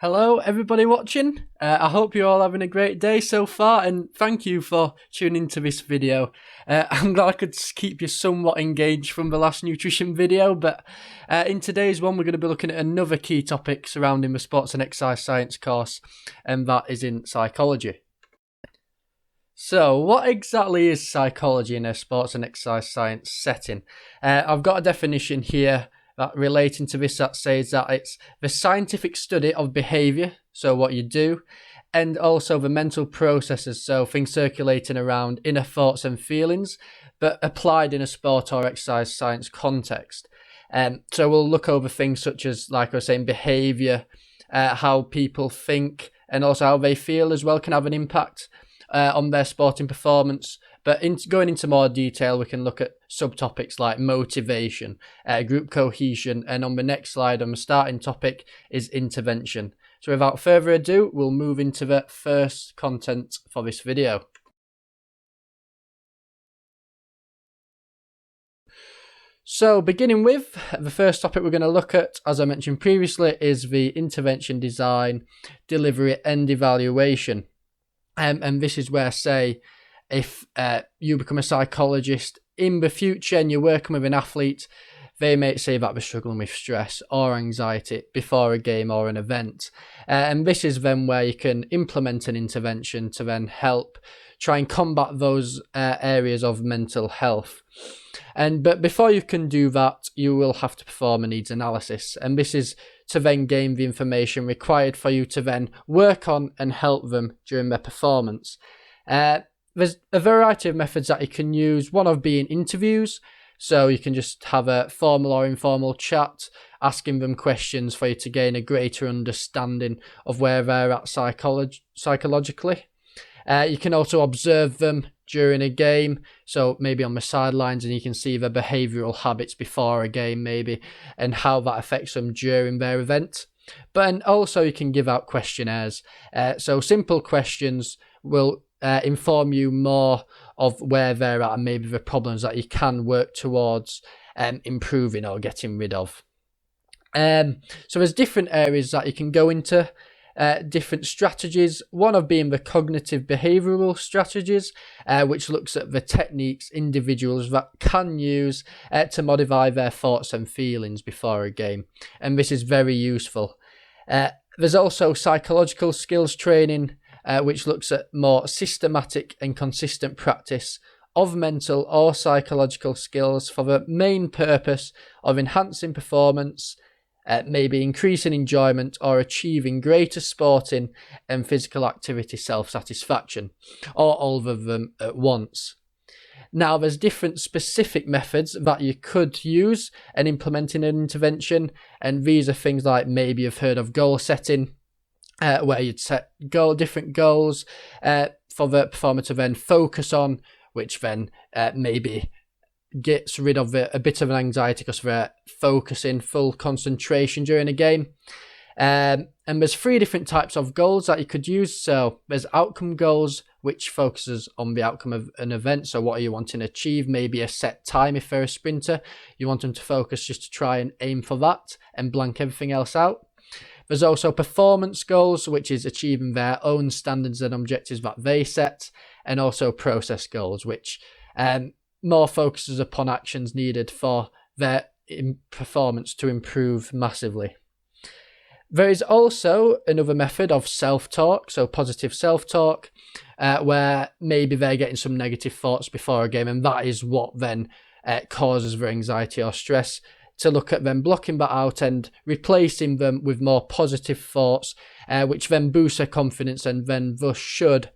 Hello, everybody watching. I hope you're all having a great day so far, and thank you for tuning into this video. I'm glad I could keep you somewhat engaged from the last nutrition video, but in today's one, we're going to be looking at another key topic surrounding the sports and exercise science course, and that is in psychology. So, what exactly is psychology in a sports and exercise science setting? I've got a definition here relating to this that says that it's the scientific study of behaviour, so what you do, and also the mental processes, so things circulating around inner thoughts and feelings, but applied in a sport or exercise science context. So we'll look over things such as, like I was saying, behaviour, how people think, and also how they feel as well can have an impact on their sporting performance. But going into more detail, we can look at subtopics like motivation, group cohesion, and on the next slide, on the starting topic, is intervention. So without further ado, we'll move into the first content for this video. So beginning with, the first topic we're going to look at, as I mentioned previously, is the intervention design, delivery, and evaluation. And this is where, say, if you become a psychologist in the future and you're working with an athlete, they may say that they're struggling with stress or anxiety before a game or an event. And this is then where you can implement an intervention to then help try and combat those areas of mental health. But before you can do that, you will have to perform a needs analysis. And this is to then gain the information required for you to then work on and help them during their performance. There's a variety of methods that you can use, one of being interviews. So you can just have a formal or informal chat, asking them questions for you to gain a greater understanding of where they're at psychologically. You can also observe them during a game, so maybe on the sidelines, and you can see their behavioural habits before a game maybe, and how that affects them during their event. But also you can give out questionnaires. So simple questions will inform you more of where they're at and maybe the problems that you can work towards improving or getting rid of. So there's different areas that you can go into, different strategies, one of being the cognitive behavioural strategies, which looks at the techniques individuals that can use to modify their thoughts and feelings before a game, and this is very useful. There's also psychological skills training, which looks at more systematic and consistent practice of mental or psychological skills for the main purpose of enhancing performance, maybe increasing enjoyment or achieving greater sporting and physical activity self-satisfaction, or all of them at once. Now, there's different specific methods that you could use and implement in an intervention, and these are things like, maybe you've heard of goal setting, where you'd set different goals for the performer to then focus on, which then maybe gets rid of a bit of an anxiety because they're focusing, full concentration during a game. And there's 3 different types of goals that you could use. So there's outcome goals, which focuses on the outcome of an event. So what are you wanting to achieve? Maybe a set time. If they're a sprinter, you want them to focus just to try and aim for that and blank everything else out. There's also performance goals, which is achieving their own standards and objectives that they set, and also process goals, which more focuses upon actions needed for their performance to improve massively. There is also another method of self-talk, so positive self-talk, where maybe they're getting some negative thoughts before a game, and that is what then causes their anxiety or stress. To look at them blocking that out and replacing them with more positive thoughts, which then boosts their confidence and then thus should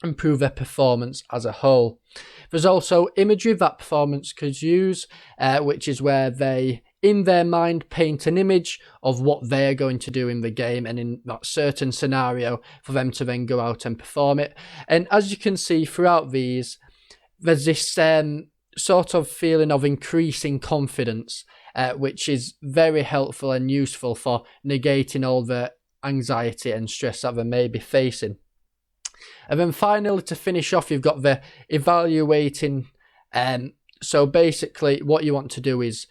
improve their performance as a whole. There's also imagery that performance could use, which is where they, in their mind, paint an image of what they're going to do in the game and in that certain scenario for them to then go out and perform it. And as you can see throughout these, there's this sort of feeling of increasing confidence, which is very helpful and useful for negating all the anxiety and stress that they may be facing. And then finally, to finish off, you've got the evaluating. So basically what you want to do is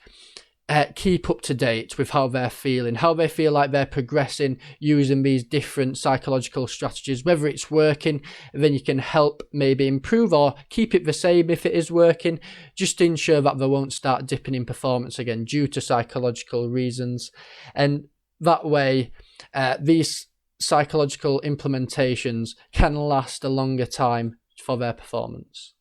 keep up to date with how they're feeling, how they feel like they're progressing using these different psychological strategies, whether it's working, then you can help maybe improve or keep it the same if it is working, just to ensure that they won't start dipping in performance again due to psychological reasons. And that way, these psychological implementations can last a longer time for their performance.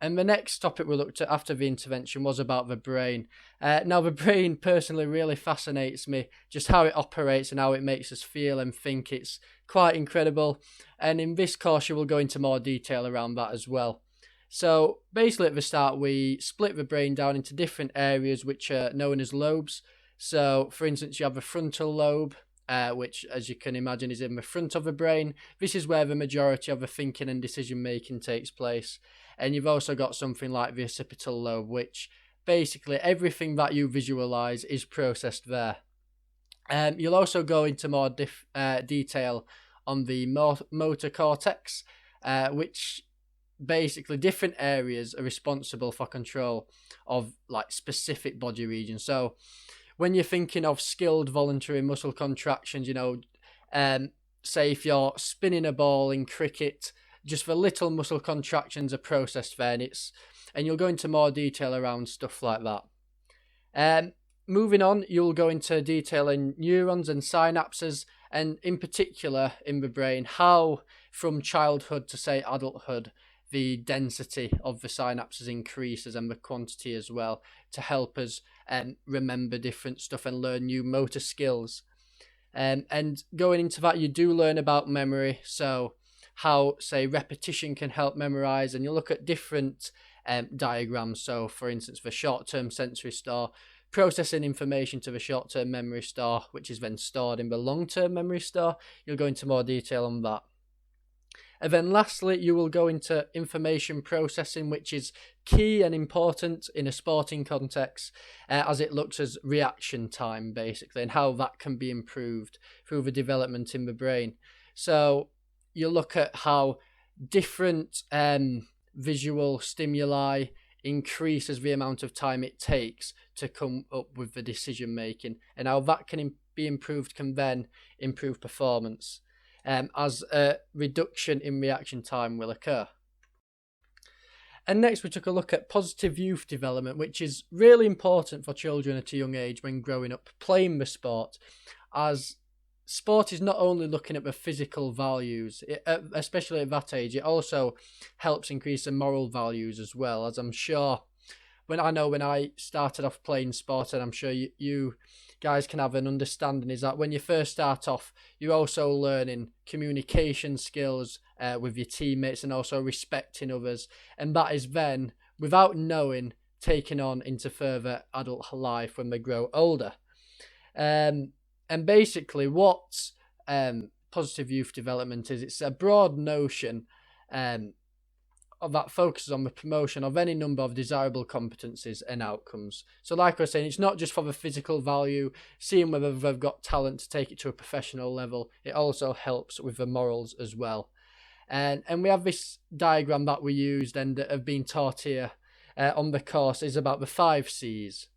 And the next topic we looked at after the intervention was about the brain. Now, the brain personally really fascinates me, just how it operates and how it makes us feel and think. It's quite incredible. And in this course, you will go into more detail around that as well. So basically at the start, we split the brain down into different areas which are known as lobes. So for instance, you have the frontal lobe, which, as you can imagine, is in the front of the brain. This is where the majority of the thinking and decision making takes place. And you've also got something like the occipital lobe, which basically everything that you visualize is processed there. You'll also go into more detail on the motor cortex, which basically different areas are responsible for control of like specific body regions. So when you're thinking of skilled voluntary muscle contractions, say if you're spinning a ball in cricket, just the little muscle contractions are processed there, and you'll go into more detail around stuff like that. Moving on, you'll go into detail in neurons and synapses, and in particular in the brain, how from childhood to say adulthood, the density of the synapses increases and the quantity as well, to help us remember different stuff and learn new motor skills. And going into that, you do learn about memory, so how, say, repetition can help memorize, and you look at different diagrams. So, for instance, the short-term sensory store, processing information to the short-term memory store, which is then stored in the long-term memory store. You'll go into more detail on that. And then lastly, you will go into information processing, which is key and important in a sporting context, as it looks as reaction time, basically, and how that can be improved through the development in the brain. So you look at how different visual stimuli increases the amount of time it takes to come up with the decision making, and how that can be improved can then improve performance, as a reduction in reaction time will occur. And next we took a look at positive youth development, which is really important for children at a young age when growing up playing the sport, as sport is not only looking at the physical values, especially at that age, it also helps increase the moral values as well, as I'm sure when I started off playing sport, and I'm sure you guys can have an understanding, is that when you first start off, you're also learning communication skills with your teammates and also respecting others, and that is then, without knowing, taken on into further adult life when they grow older. And basically what positive youth development is, it's a broad notion that focuses on the promotion of any number of desirable competencies and outcomes. So like I was saying, it's not just for the physical value, seeing whether they've got talent to take it to a professional level, it also helps with the morals as well. And we have this diagram that we used and have been taught here on the course, is about the 5 C's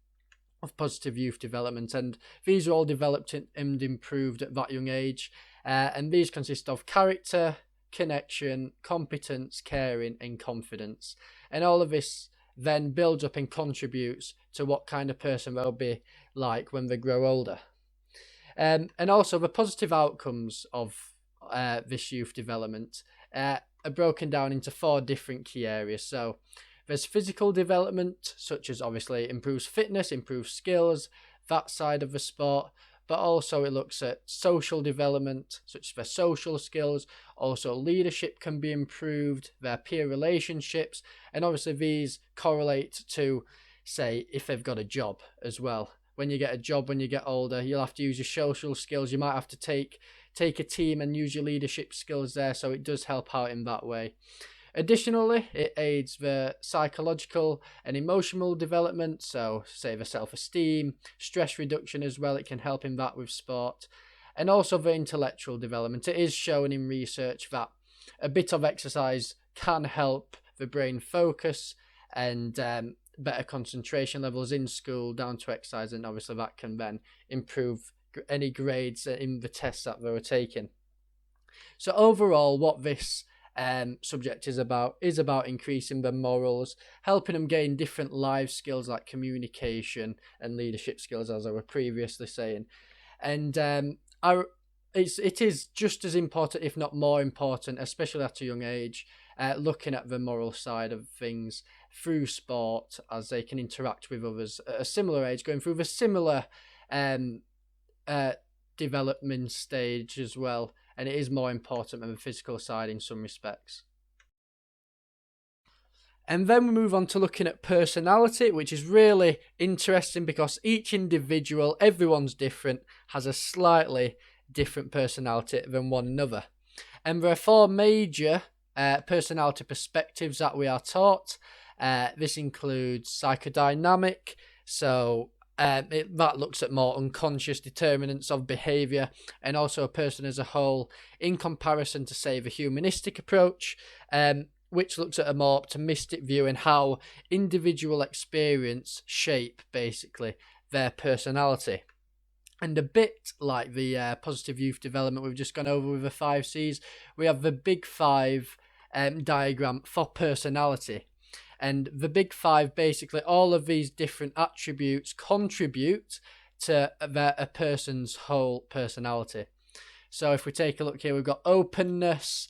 of positive youth development, and these are all developed and improved at that young age, and these consist of character, connection, competence, caring, and confidence. And all of this then builds up and contributes to what kind of person they'll be like when they grow older. And also the positive outcomes of this youth development are broken down into 4 different key areas. So there's physical development, such as obviously improves fitness, improves skills, that side of the sport. But also it looks at social development, such as their social skills. Also leadership can be improved, their peer relationships, and obviously these correlate to, say, if they've got a job as well. When you get a job, when you get older, you'll have to use your social skills. You might have to take a team and use your leadership skills there, so it does help out in that way. Additionally, it aids the psychological and emotional development, so say the self-esteem, stress reduction as well, it can help in that with sport. And also the intellectual development. It is shown in research that a bit of exercise can help the brain focus and better concentration levels in school down to exercise, and obviously that can then improve any grades in the tests that they were taking. So overall, what this subject is about increasing their morals, helping them gain different life skills like communication and leadership skills, as I was previously saying. And it is just as important, if not more important, especially at a young age, looking at the moral side of things through sport, as they can interact with others at a similar age, going through the similar development stage as well. And it is more important than the physical side in some respects. And then we move on to looking at personality, which is really interesting because each individual, everyone's different, has a slightly different personality than one another. And there are 4 major personality perspectives that we are taught. This includes psychodynamic, so that looks at more unconscious determinants of behaviour, and also a person as a whole in comparison to, say, the humanistic approach, which looks at a more optimistic view and how individual experience shape basically their personality. And a bit like the positive youth development we've just gone over with the 5 C's, we have the Big 5 diagram for personality. And the Big 5, basically, all of these different attributes contribute to a person's whole personality. So if we take a look here, we've got openness,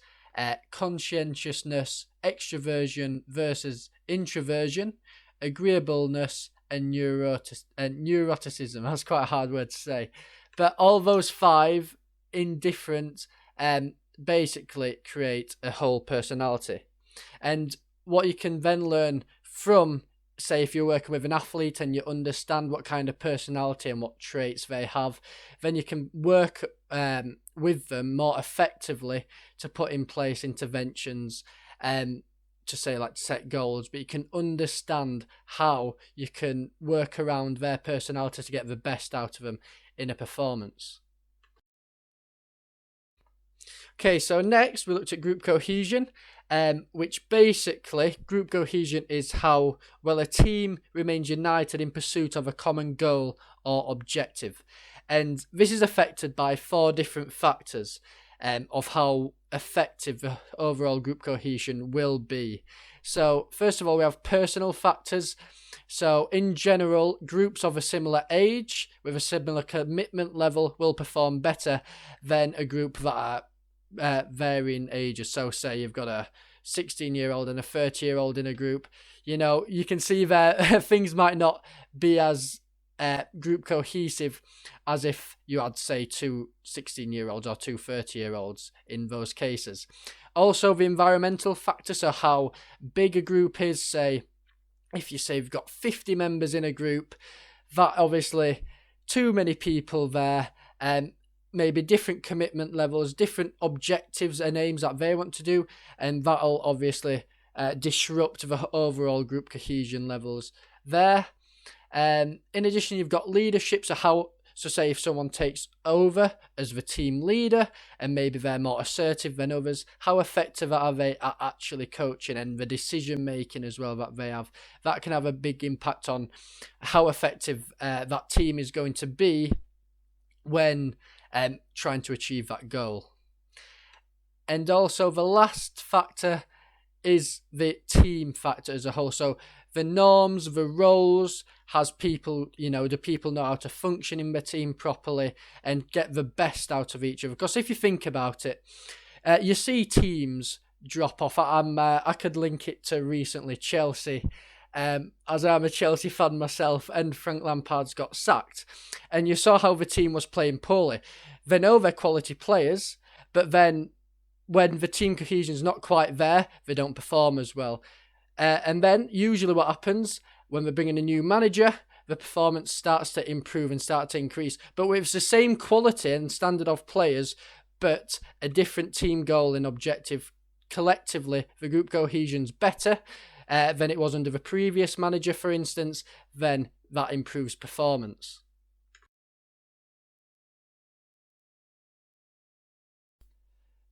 conscientiousness, extroversion versus introversion, agreeableness, and neuroticism. That's quite a hard word to say. But all those 5 in different basically create a whole personality. And what you can then learn from, say, if you're working with an athlete and you understand what kind of personality and what traits they have, then you can work with them more effectively to put in place interventions to say, like, to set goals, but you can understand how you can work around their personality to get the best out of them in a performance. Okay, so next we looked at group cohesion, which basically, group cohesion is how well a team remains united in pursuit of a common goal or objective. And this is affected by 4 different factors of how effective the overall group cohesion will be. So first of all, we have personal factors. So in general, groups of a similar age with a similar commitment level will perform better than a group that are varying ages. So say you've got a 16-year-old and a 30-year-old in a group, you can see that things might not be as group cohesive as if you had, say, 2 16-year-olds or 2 30-year-olds in those cases. Also, the environmental factor, so how big a group is. Say, if you say you've got 50 members in a group, that obviously too many people there, maybe different commitment levels, different objectives and aims that they want to do, and that'll obviously disrupt the overall group cohesion levels there. In addition, you've got leadership, so say if someone takes over as the team leader and maybe they're more assertive than others, how effective are they at actually coaching, and the decision making as well that they have. That can have a big impact on how effective that team is going to be when trying to achieve that goal. And also the last factor is the team factor as a whole. So the norms, the roles, has people, do people know how to function in the team properly and get the best out of each other? Because if you think about it, you see teams drop off. I could link it to recently Chelsea, as I'm a Chelsea fan myself, and Frank Lampard's got sacked. And you saw how the team was playing poorly. They know they're quality players, but then when the team cohesion is not quite there, they don't perform as well. And then usually what happens when they bring in a new manager, the performance starts to improve and start to increase. But with the same quality and standard of players, but a different team goal and objective, collectively, the group cohesion's better than it was under the previous manager, for instance, then that improves performance.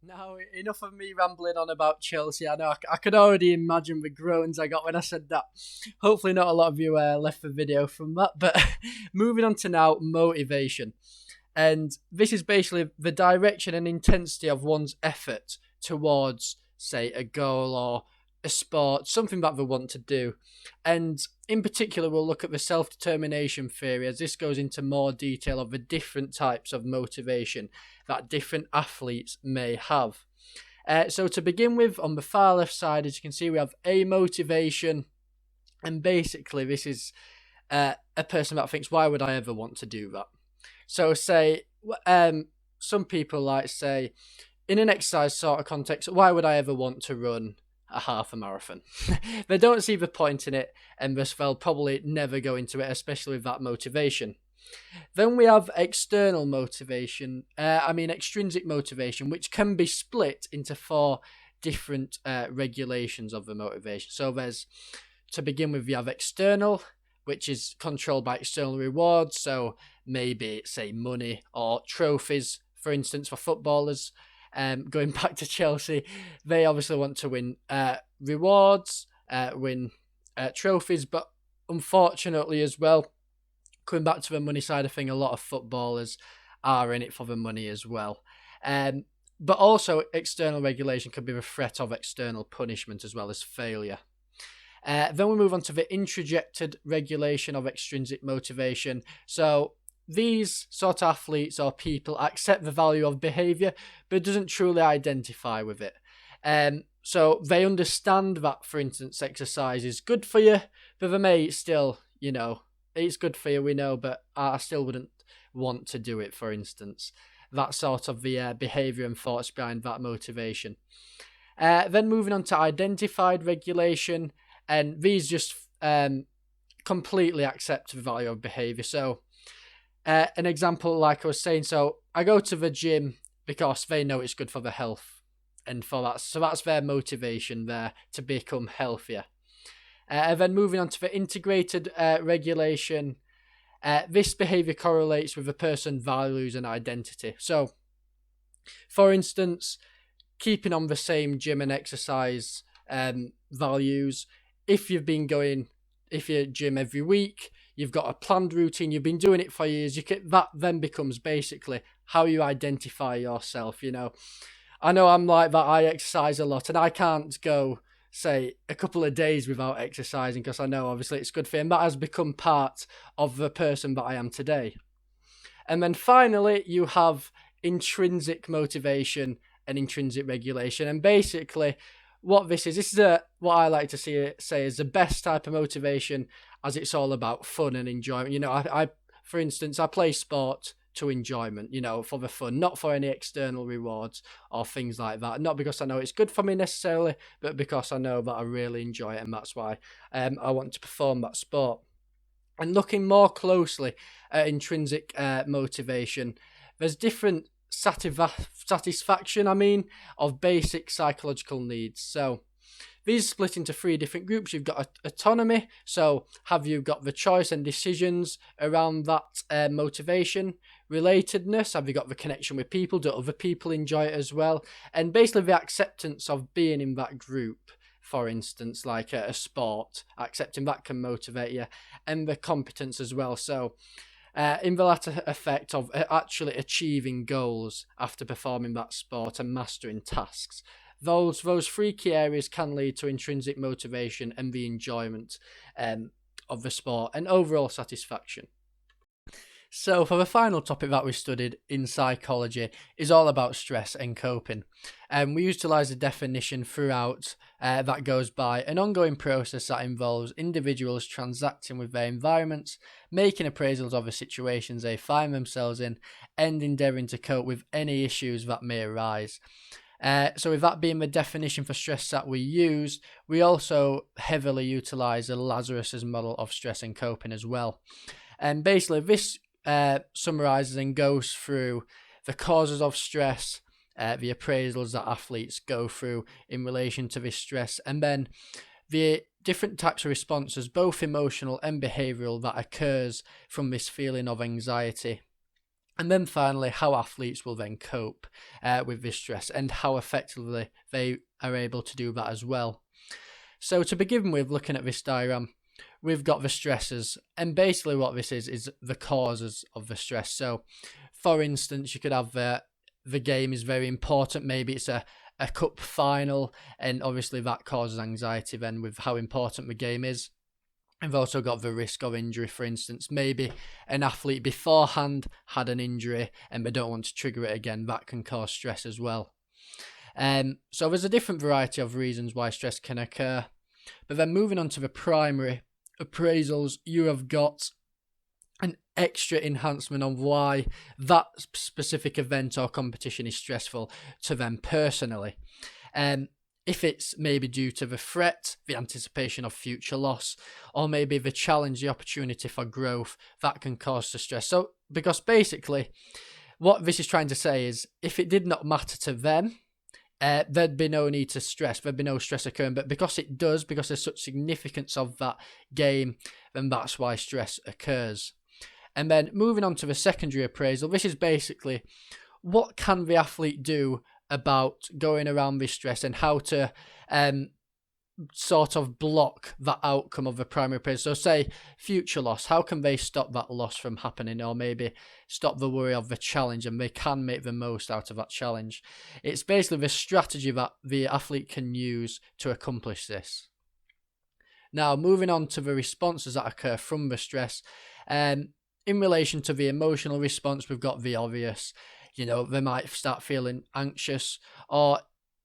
Now, enough of me rambling on about Chelsea. I know I could already imagine the groans I got when I said that. Hopefully, not a lot of you left the video from that. But moving on to now, motivation. And this is basically the direction and intensity of one's effort towards, say, a goal or a sport, something that they want to do. And in particular, we'll look at the self-determination theory as this goes into more detail of the different types of motivation that different athletes may have. So to begin with, on the far left side, as you can see, we have a motivation. And basically, this is a person that thinks, why would I ever want to do that? So say, some people like say, in an exercise sort of context, why would I ever want to run a half a marathon? They don't see the point in it, and thus they'll probably never go into it, especially with that motivation. Then we have external motivation, extrinsic motivation, which can be split into four different regulations of the motivation. So there's, to begin with, you have external, which is controlled by external rewards. So maybe, say, money or trophies, for instance, for footballers. Going back to Chelsea, they obviously want to win rewards, win trophies, but unfortunately as well, coming back to the money side of thing, a lot of footballers are in it for the money as well. But also external regulation could be the threat of external punishment as well as failure. Then we move on to the introjected regulation of extrinsic motivation. So these sort of athletes or people accept the value of behaviour, but doesn't truly identify with it. So they understand that, for instance, exercise is good for you, but they may still, it's good for you, we know, but I still wouldn't want to do it, for instance. That's sort of the behaviour and thoughts behind that motivation. Then moving on to identified regulation, and these just completely accept the value of behaviour. So an example, like I was saying, so I go to the gym because they know it's good for the health, and for that, so that's their motivation there to become healthier. And then moving on to the integrated regulation, this behaviour correlates with a person's values and identity. So, for instance, keeping on the same gym and exercise values, if you've been going, if you gym every week, you've got a planned routine, you've been doing it for years, that then becomes basically how you identify yourself, I know I'm like that, I exercise a lot, and I can't go, say, a couple of days without exercising because I know obviously it's good for you, and that has become part of the person that I am today. And then finally, you have intrinsic motivation and intrinsic regulation. And basically, what this is what I like to say is the best type of motivation, as it's all about fun and enjoyment. I for instance, I play sport to enjoyment, for the fun, not for any external rewards or things like that. Not because I know it's good for me necessarily, but because I know that I really enjoy it, and that's why I want to perform that sport. And looking more closely at intrinsic motivation, there's different satisfaction, of basic psychological needs. So these split into three different groups. You've got autonomy. So have you got the choice and decisions around that motivation? Relatedness. Have you got the connection with people? Do other people enjoy it as well? And basically the acceptance of being in that group. For instance, like a sport, accepting that can motivate you, and the competence as well. So in the latter effect of actually achieving goals after performing that sport and mastering tasks, those three key areas can lead to intrinsic motivation and the enjoyment of the sport and overall satisfaction. So for the final topic that we studied in psychology is all about stress and coping. We utilise a definition throughout that goes by an ongoing process that involves individuals transacting with their environments, making appraisals of the situations they find themselves in, and endeavouring to cope with any issues that may arise. So with that being the definition for stress that we use, we also heavily utilise the Lazarus's model of stress and coping as well. And basically this summarises and goes through the causes of stress, the appraisals that athletes go through in relation to this stress, and then the different types of responses, both emotional and behavioural, that occurs from this feeling of anxiety And then finally, how athletes will then cope with this stress and how effectively they are able to do that as well. So to begin with, looking at this diagram, we've got the stressors, and basically what this is the causes of the stress. So for instance, you could have the game is very important. Maybe it's a cup final, and obviously that causes anxiety then with how important the game is. We've also got the risk of injury, for instance. Maybe an athlete beforehand had an injury and they don't want to trigger it again. That can cause stress as well. So there's a different variety of reasons why stress can occur. But then moving on to the primary appraisals, you have got an extra enhancement on why that specific event or competition is stressful to them personally. If it's maybe due to the threat, the anticipation of future loss, or maybe the challenge, the opportunity for growth, that can cause the stress. So, because basically what this is trying to say is if it did not matter to them, there'd be no need to stress, there'd be no stress occurring, but because it does, because there's such significance of that game, then that's why stress occurs. And then moving on to the secondary appraisal, this is basically what can the athlete do about going around this stress and how to sort of block that outcome of the primary appraisal. So say future loss, how can they stop that loss from happening, or maybe stop the worry of the challenge, and they can make the most out of that challenge. It's basically the strategy that the athlete can use to accomplish this. Now moving on to the responses that occur from the stress, in relation to the emotional response, we've got the obvious. They might start feeling anxious, or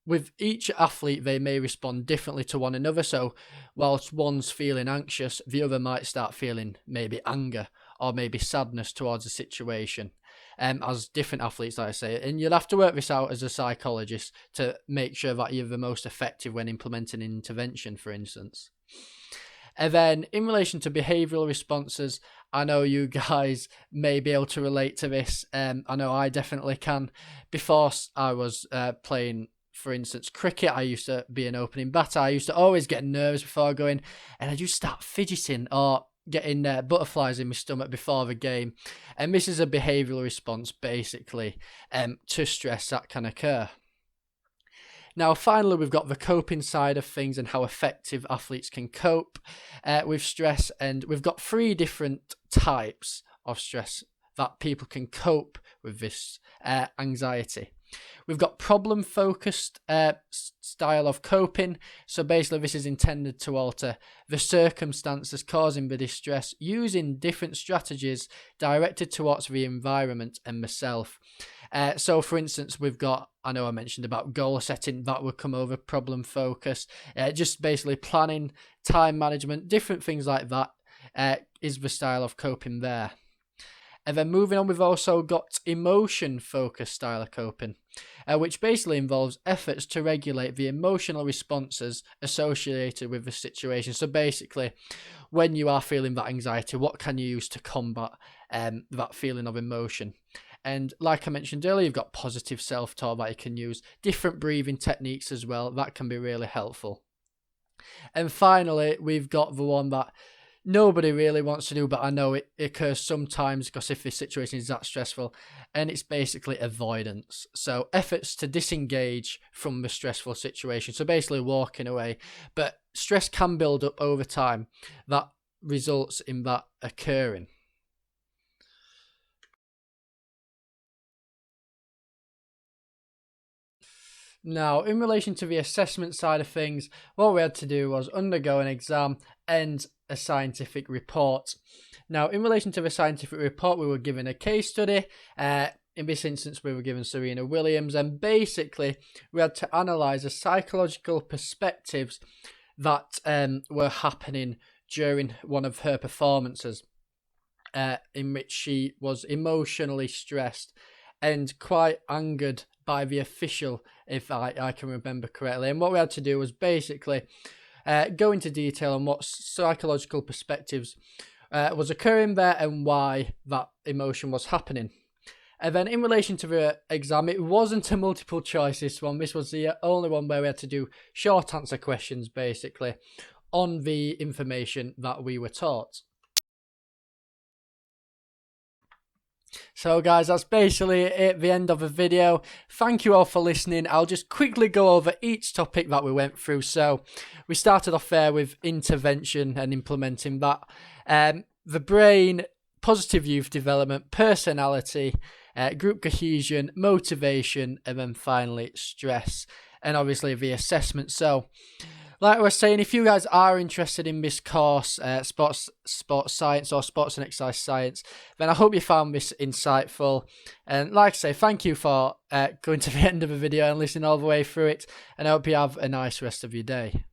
with each athlete, they may respond differently to one another. So whilst one's feeling anxious, the other might start feeling maybe anger or maybe sadness towards a situation, as different athletes, like I say. And you'll have to work this out as a psychologist to make sure that you're the most effective when implementing an intervention, for instance. And then in relation to behavioural responses, I know you guys may be able to relate to this. I know I definitely can. Before I was playing, for instance, cricket, I used to be an opening batter. I used to always get nervous before going, and I'd just start fidgeting or getting butterflies in my stomach before the game. And this is a behavioural response, basically, to stress that can occur. Now, finally, we've got the coping side of things and how effective athletes can cope with stress. And we've got 3 different types of stress that people can cope with this anxiety. We've got problem-focused style of coping. So basically, this is intended to alter the circumstances causing the distress using different strategies directed towards the environment and the self. So for instance, we've got, I know I mentioned about goal setting, that would come over problem focus, just basically planning, time management, different things like that is the style of coping there. And then moving on, we've also got emotion-focused style of coping, which basically involves efforts to regulate the emotional responses associated with the situation. So basically, when you are feeling that anxiety, what can you use to combat that feeling of emotion? And like I mentioned earlier, you've got positive self-talk that you can use, different breathing techniques as well. That can be really helpful. And finally, we've got the one that nobody really wants to do, but I know it occurs sometimes because if the situation is that stressful, and it's basically avoidance. So efforts to disengage from the stressful situation. So basically walking away, but stress can build up over time. That results in that occurring. Now, in relation to the assessment side of things, what we had to do was undergo an exam and a scientific report. Now, in relation to the scientific report, we were given a case study. In this instance, we were given Serena Williams, and basically we had to analyse the psychological perspectives that were happening during one of her performances, in which she was emotionally stressed and quite angered by the official, if I can remember correctly. And what we had to do was basically go into detail on what psychological perspectives was occurring there and why that emotion was happening. And then in relation to the exam, it wasn't a multiple choice, this one. This was the only one where we had to do short answer questions, basically, on the information that we were taught. So guys, that's basically it, the end of the video. Thank you all for listening. I'll just quickly go over each topic that we went through. So we started off there with intervention and implementing that. The brain, positive youth development, personality, group cohesion, motivation, and then finally stress, and obviously the assessment. So like I was saying, if you guys are interested in this course, sports science or sports and exercise science, then I hope you found this insightful. And like I say, thank you for going to the end of the video and listening all the way through it, and I hope you have a nice rest of your day.